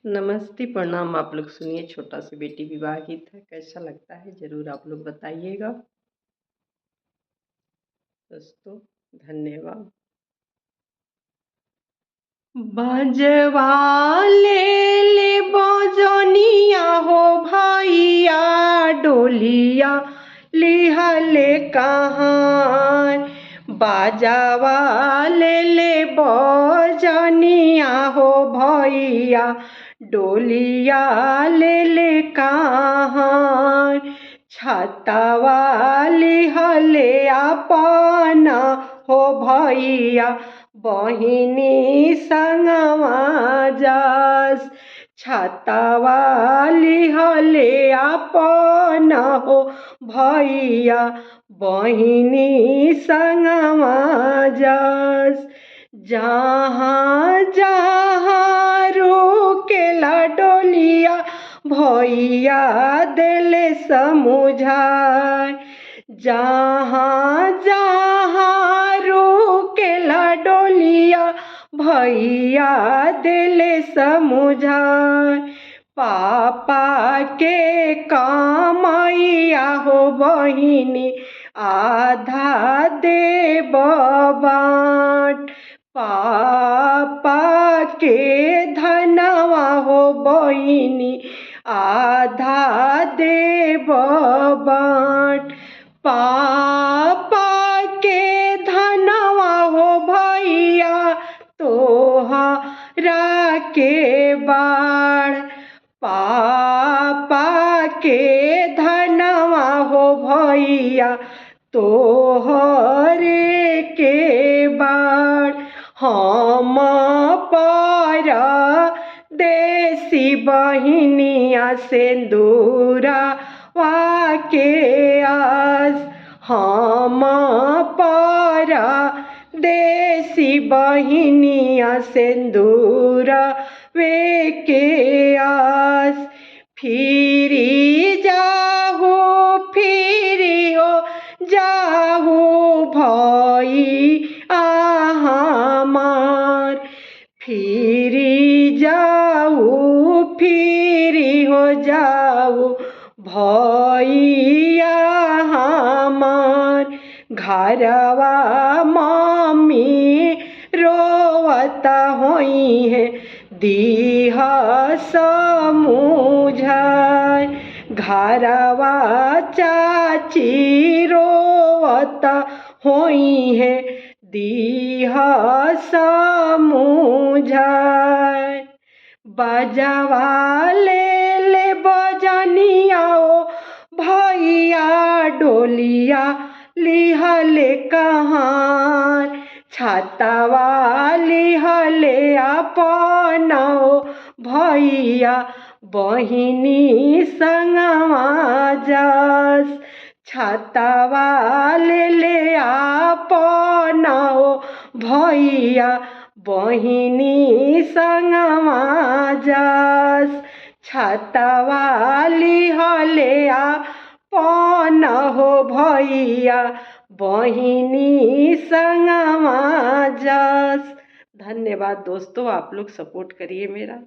नमस्ते, प्रणाम। आप लोग सुनिए छोटा सी बेटी विवाह गीत है, कैसा लगता है ज़रूर आप लोग बताइएगा दोस्तों। धन्यवाद। बजवा ले बजनिया हो भैया, डोलिया लिहले कहाँ। बाजावा ले बजनिया हो भैया, डोलिया ले कहाँ। छतवा लिहले अपना हो भैया, बहिनी संगवा जास। छतवा लिहले अपना हो भैया, बहिनी संगवा जास। जहाँ जहाँ रुकेला डोलिया, भैया देले समुझाय। जहाँ जहाँ रुकेला डोलिया, भैया देले समुझाय। पापा के कमैया हो बहिनी, आधा देब बाट। पापा के धनवा हो बहिनी, आधा देब बाट। पापा के धनवा हो भैया, तोहरा के बाड़। पापा के धनवा हो भैया, तोहरे के बाड़। हम पर देसी बहिनिया सिंदूरा के आस। हम पर देसी बहिनिया सिंदूरा के आस। फिरी जाहू फिरी हो जाहू भई हमार। फिरी जाऊ फिरी हो जाऊ भैया हमार। घरवा मम्मी रोवता होई है, दीहा समुझाय। घरवा चाची रोवता होई है, दीहा समुझाय। बजवा ले बजनिया ओ भैया, डोलिया लिहले कहाँ। छतवा लिहले अपना भैया, बहिनी संगवा जास। छतवा ले अपना भैया, बहिनी संगवा जास। छतवा लिहले अपना हो भैया, बहिनी संगवा जास। धन्यवाद दोस्तों, आप लोग सपोर्ट करिए मेरा।